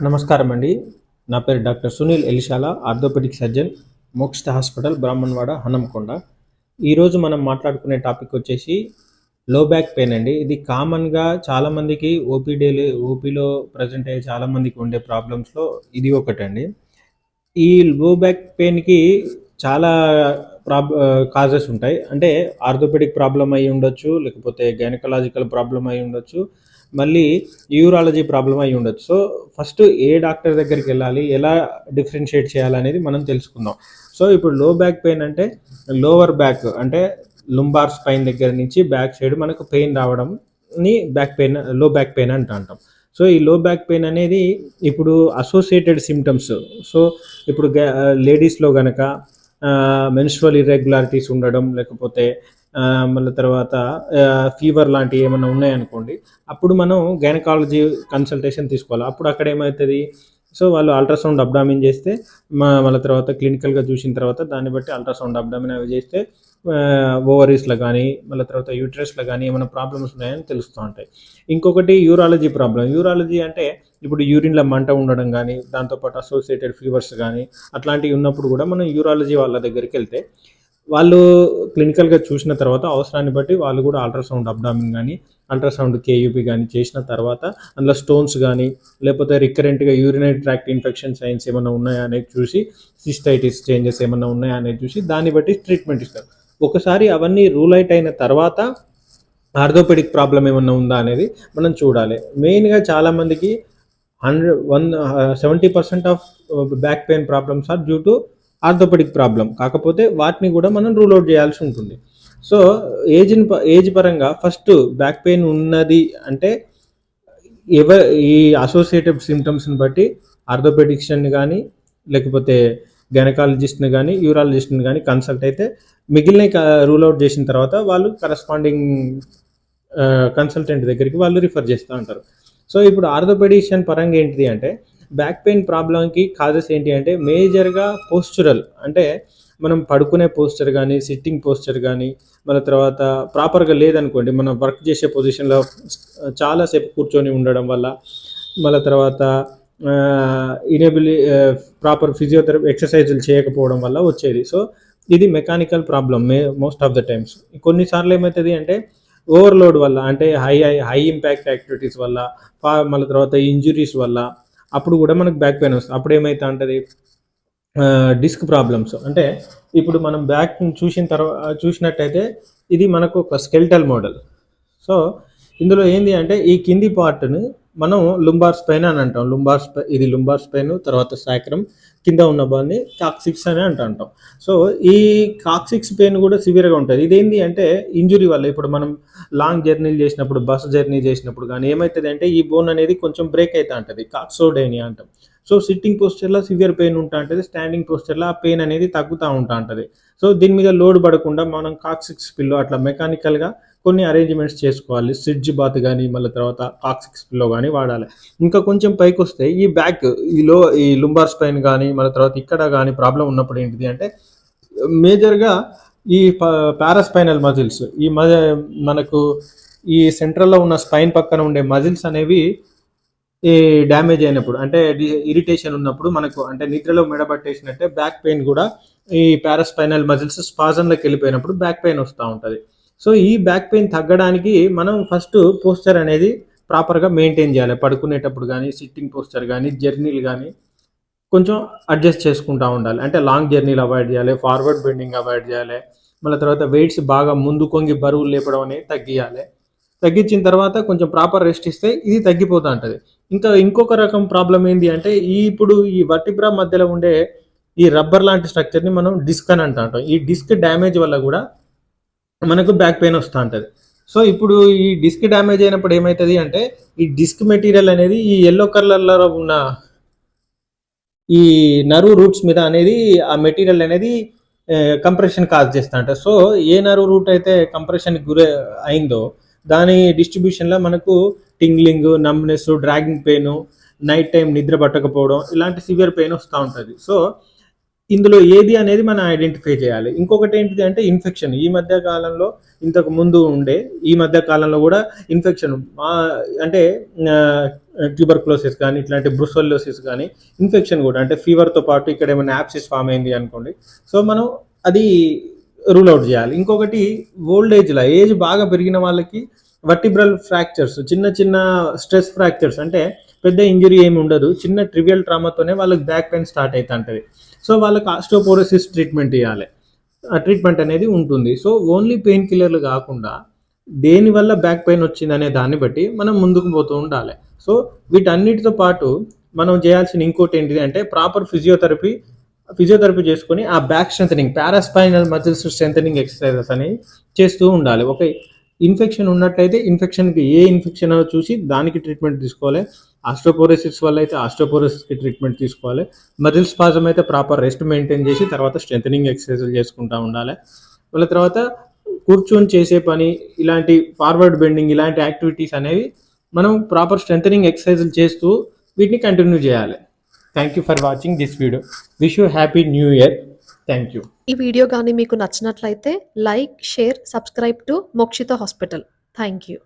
నమస్కారం అండి. నా పేరు doctor Sunil Elishala, orthopaedic surgeon, Mokshita hospital, Brahmanawada, Hanamkonda. ఈరోజు మనం మాట్లాడుకునే టాపిక్ వచ్చేసి లో బ్యాక్ పెయిన్ అండి. ఇది కామన్‌గా చాలామందికి ఓపీలో ప్రెజెంట్ అయ్యే చాలామందికి ఉండే ప్రాబ్లమ్స్‌లో ఇది ఒకటండి. ఈ లో బ్యాక్ పెయిన్‌కి చాలా కాజెస్ ఉంటాయి. అంటే ఆర్థోపెడిక్ ప్రాబ్లమ్ అయ్యి ఉండొచ్చు, లేకపోతే గైనకాలజికల్ ప్రాబ్లమ్ అయ్యి ఉండొచ్చు, మళ్ళీ యూరాలజీ ప్రాబ్లమ్ అయ్యి ఉండొచ్చు. సో, ఫస్ట్ ఏ డాక్టర్ దగ్గరికెళ్ళాలి, ఎలా డిఫరెన్షియేట్ చేయాలనేది మనం తెలుసుకుందాం. సో, ఇప్పుడు లో బ్యాక్ పెయిన్ అంటే లోవర్ బ్యాక్ అంటే లుంబార్ స్పైన్ దగ్గర నుంచి బ్యాక్ సైడ్ మనకు పెయిన్ రావడంని లో బ్యాక్ పెయిన్ అంటాం. సో, ఈ లో బ్యాక్ పెయిన్ అనేది ఇప్పుడు అసోసియేటెడ్ సిమ్టమ్స్. సో, ఇప్పుడు లేడీస్‌లో గనక మెన్స్ట్రువల్ ఇర్రెగ్యులారిటీస్ ఉండడం, లేకపోతే మళ్ళీ తర్వాత ఫీవర్ లాంటివి ఏమన్నా ఉన్నాయనుకోండి, అప్పుడు మనం గైనకాలజీ కన్సల్టేషన్ తీసుకోవాలి. అప్పుడు అక్కడ ఏమవుతుంది, సో వాళ్ళు అల్ట్రాసౌండ్ అబ్డామిన్ చేస్తే మళ్ళీ తర్వాత క్లినికల్గా చూసిన తర్వాత దాన్ని బట్టి అల్ట్రాసౌండ్ అబ్డామిన్ అవి చేస్తే ఓవరీస్లో కానీ మళ్ళీ తర్వాత యూట్రస్లో కానీ ఏమైనా ప్రాబ్లమ్స్ ఉన్నాయని తెలుస్తూ ఉంటాయి. ఇంకొకటి యూరాలజీ అంటే ఇప్పుడు యూరిన్లో మంట ఉండడం కానీ, దాంతోపాటు అసోసియేటెడ్ ఫీవర్స్ కానీ అట్లాంటివి ఉన్నప్పుడు కూడా మనం యూరాలజీ వాళ్ళ దగ్గరికి వెళ్తే వాళ్ళు క్లినికల్గా చూసిన తర్వాత అవసరాన్ని బట్టి వాళ్ళు కూడా అల్ట్రాసౌండ్ అబ్డామిన్ కానీ, అల్ట్రాసౌండ్ కేయూపీ కానీ చేసిన తర్వాత అందులో స్టోన్స్ కానీ, లేకపోతే రికరెంట్గా యూరినరీ ట్రాక్ట్ ఇన్ఫెక్షన్ సైన్స్ ఏమైనా ఉన్నాయా అనేది చూసి, సిస్టైటిస్ చేంజెస్ ఏమైనా ఉన్నాయా అనేది చూసి దాన్ని బట్టి ట్రీట్మెంట్ ఇస్తారు. ఒకసారి అవన్నీ రూల్ అవుట్ అయిన తర్వాత ఆర్థోపెడిక్ ప్రాబ్లం ఏమన్నా ఉందా అనేది మనం చూడాలి. మెయిన్గా చాలామందికి 70% of back pain problems are due to orthopaedic problem. కాకపోతే వాటిని కూడా మనం రూల్ అవుట్ చేయాల్సి ఉంటుంది. సో, ఏజ్ పరంగా ఫస్ట్ బ్యాక్ పెయిన్ ఉన్నది అంటే ఈ అసోసియేటెడ్ సిమ్టమ్స్ని బట్టి ఆర్థోపెడిక్స్ని కానీ, లేకపోతే గైనకాలజిస్ట్ని కానీ, యూరాలజిస్ట్ని కానీ కన్సల్ట్ అయితే మిగిలిన రూల్ అవుట్ చేసిన తర్వాత వాళ్ళు కరస్పాండింగ్ కన్సల్టెంట్ దగ్గరికి వాళ్ళు రిఫర్ చేస్తూ ఉంటారు. సో, ఇప్పుడు ఆర్థోపెడిషియన్ పరంగా ఏంటిది అంటే బ్యాక్ పెయిన్ ప్రాబ్లంకి కాజెస్ ఏంటి అంటే మేజర్గా పోస్చురల్, అంటే మనం పడుకునే పోస్చర్ కానీ, సిట్టింగ్ పోస్చర్ కానీ, మళ్ళీ తర్వాత ప్రాపర్గా లేదనుకోండి, మనం వర్క్ చేసే పొజిషన్లో చాలాసేపు కూర్చొని ఉండడం వల్ల, మళ్ళీ తర్వాత ప్రాపర్ ఫిజియోథెరపీ ఎక్సర్సైజులు చేయకపోవడం వల్ల వచ్చేది. సో, ఇది mechanical problem most of the times. కొన్నిసార్లు ఏమవుతుంది అంటే ఓవర్లోడ్ వల్ల, అంటే హై ఇంపాక్ట్ యాక్టివిటీస్ వల్ల, మళ్ళీ తర్వాత ఇంజురీస్ వల్ల అప్పుడు కూడా మనకు బ్యాక్ పెయిన్ వస్తుంది. అప్పుడు ఏమైతే ఉంటుంది డిస్క్ ప్రాబ్లమ్స్. అంటే ఇప్పుడు మనం బ్యాక్ చూసినట్టయితే ఇది మనకు ఒక స్కెల్టల్ మోడల్. సో, ఇందులో ఏంది అంటే ఈ కింది పార్ట్ని మనం లుంబార్ స్పైన్ అని అంటాం. ఇది లుంబార్ స్పైన్, తర్వాత సాక్రమ్, కింద ఉన్న బాల్ని కాక్సిక్స్ అని అంటాం. సో, ఈ కాక్సిక్స్ పెయిన్ కూడా సివియర్గా ఉంటుంది. ఇదేంటి అంటే ఇంజురీ వల్ల, ఇప్పుడు మనం లాంగ్ జర్నీలు చేసినప్పుడు, బస్ జర్నీ చేసినప్పుడు కానీ ఏమవుతుంది అంటే ఈ బోన్ అనేది కొంచెం బ్రేక్ అవుతూ ఉంటుంది, కాక్సోడైనియా అంటాం. సో, సిట్టింగ్ పోస్చర్లో సివియర్ పెయిన్ ఉంటా ఉంటుంది, స్టాండింగ్ పోస్చర్లో ఆ పెయిన్ అనేది తగ్గుతూ ఉంటా ఉంటుంది. సో, దీని మీద లోడ్ పడకుండా మనం కాక్సిక్స్ పిల్లో అట్లా మెకానికల్గా కొన్ని అరేంజ్మెంట్స్ చేసుకోవాలి. స్విడ్జ్ బాత్ కానీ, మళ్ళీ తర్వాత కాక్సిక్స్ పిల్లో కానీ వాడాలి. ఇంకా కొంచెం పైకి వస్తే ఈ బ్యాక్ ఈ లుంబార్ స్పైన్ కానీ, మళ్ళీ తర్వాత ఇక్కడ కానీ ప్రాబ్లం ఉన్నప్పుడు ఏంటిది అంటే మేజర్గా ఈ పారాస్పైనల్ మజిల్స్, మనకు ఈ సెంట్రల్లో ఉన్న స్పైన్ పక్కన ఉండే మజిల్స్ అనేవి ఈ డ్యామేజ్ అయినప్పుడు, అంటే ఇరిటేషన్ ఉన్నప్పుడు మనకు, అంటే నిద్రలో మెడబట్టేసినట్టే బ్యాక్ పెయిన్ కూడా ఈ పారాస్పైనల్ మజిల్స్ స్పాజంలోకి వెళ్ళిపోయినప్పుడు బ్యాక్ పెయిన్ వస్తూ ఉంటుంది. సో, ఈ బ్యాక్ పెయిన్ తగ్గడానికి మనం ఫస్ట్ పోస్చర్ అనేది ప్రాపర్గా మెయింటైన్ చేయాలి. పడుకునేటప్పుడు కానీ, సిట్టింగ్ పోస్చర్ కానీ, జర్నీలు కానీ కొంచెం అడ్జస్ట్ చేసుకుంటూ ఉండాలి. అంటే లాంగ్ జర్నీలు అవాయిడ్ చేయాలి, ఫార్వర్డ్ బెండింగ్ అవాయిడ్ చేయాలి, మళ్ళీ తర్వాత వెయిట్స్ బాగా ముందు కొంగి బరువులు లేపడం అనేది తగ్గియాలి. తగ్గించిన తర్వాత కొంచెం ప్రాపర్ రెస్ట్ ఇస్తే ఇది తగ్గిపోతూ ఉంటుంది. ఇంకొక రకం ప్రాబ్లం ఏంటి అంటే ఇప్పుడు ఈ వర్టిబ్రా మధ్యలో ఉండే ఈ రబ్బర్ లాంటి స్ట్రక్చర్ని మనం డిస్క్ అని అంటాం. ఈ డిస్క్ డ్యామేజ్ వల్ల కూడా మనకు బ్యాక్ పెయిన్ వస్తూ ఉంటుంది. సో, ఇప్పుడు ఈ డిస్క్ డ్యామేజ్ అయినప్పుడు ఏమవుతుంది అంటే ఈ డిస్క్ మెటీరియల్ అనేది ఈ ఎల్లో కలర్లో ఉన్న ఈ నర్వ్ రూట్స్ మీద అనేది ఆ మెటీరియల్ అనేది కంప్రెషన్ కాజ్ చేస్తూ ఉంటుంది. సో, ఏ నర్వ్ రూట్ అయితే కంప్రెషన్కి గురి అయిందో దాని డిస్ట్రిబ్యూషన్లో మనకు tingling, numbness, dragging pain, night time నిద్ర పట్టకపోవడం, ఇలాంటి సివియర్ పెయిన్ వస్తూ ఉంటుంది. సో, ఇందులో ఏది అనేది మనం ఐడెంటిఫై చేయాలి. ఇంకొకటి ఏంటిది అంటే ఇన్ఫెక్షన్. ఈ మధ్య కాలంలో ఇంతకు ముందు ఉండే, ఈ మధ్య కాలంలో కూడా ఇన్ఫెక్షన్ అంటే ట్యూబర్క్లోసిస్ కానీ ఇట్లాంటి బ్రుసెల్లోసిస్ కానీ ఇన్ఫెక్షన్ కూడా అంటే ఫీవర్తో పాటు ఇక్కడ ఏమైనా యాప్సిస్ ఫామ్ అయింది అనుకోండి, సో మనం అది రూల్ అవుట్ చేయాలి. ఇంకొకటి ఓల్డ్ ఏజ్ బాగా పెరిగిన వాళ్ళకి వర్టిబ్రల్ ఫ్రాక్చర్స్, చిన్న చిన్న స్ట్రెస్ ఫ్రాక్చర్స్, అంటే పెద్ద ఇంజరీ ఏమి ఉండదు, చిన్న ట్రివియల్ ట్రామాతోనే వాళ్ళకి బ్యాక్ పెయిన్ స్టార్ట్ అవుతుంటుంది. సో వాళ్ళకి ఆస్టియోపోరోసిస్ ట్రీట్మెంట్ ఇవ్వాలి. ఆ ట్రీట్మెంట్ అనేది ఉంటుంది. సో ఓన్లీ పెయిన్ కిల్లర్లు కాకుండా దేనివల్ల బ్యాక్ పెయిన్ వచ్చిందనే దాన్ని బట్టి మనం ముందుకు పోతూ ఉండాలి. సో వీటన్నిటితో పాటు మనం చేయాల్సిన ఇంకోటి ఏంటిది అంటే ప్రాపర్ ఫిజియోథెరపీ చేసుకొని ఆ back strengthening, paraspinal muscles strengthening exercises అనేవి చేస్తూ ఉండాలి. ఒక ఇన్ఫెక్షన్ ఉన్నట్లయితే ఇన్ఫెక్షన్కి ఏ ఇన్ఫెక్షన్ చూసి దానికి ట్రీట్మెంట్ తీసుకోవాలి. ఆస్టియోపోరోసిస్ వల్ల అయితే ఆస్టియోపోరోసిస్కి ట్రీట్మెంట్ తీసుకోవాలి. మజిల్ స్పాజం అయితే ప్రాపర్ రెస్ట్ మెయింటైన్ చేసి తర్వాత స్ట్రెంథనింగ్ ఎక్సర్సైజులు చేసుకుంటూ ఉండాలి. వాళ్ళ తర్వాత కూర్చొని చేసే పని, ఇలాంటి ఫార్వర్డ్ బెండింగ్, ఇలాంటి యాక్టివిటీస్ అనేవి మనం ప్రాపర్ స్ట్రెంథనింగ్ ఎక్సర్సైజులు చేస్తూ వీటిని కంటిన్యూ చేయాలి. Thank you for watching this video. Wish you happy new year. Thank you. ఈ వీడియో కానీ మీకు నచ్చినట్లయితే like, share, subscribe to Mokshita hospital. Thank you.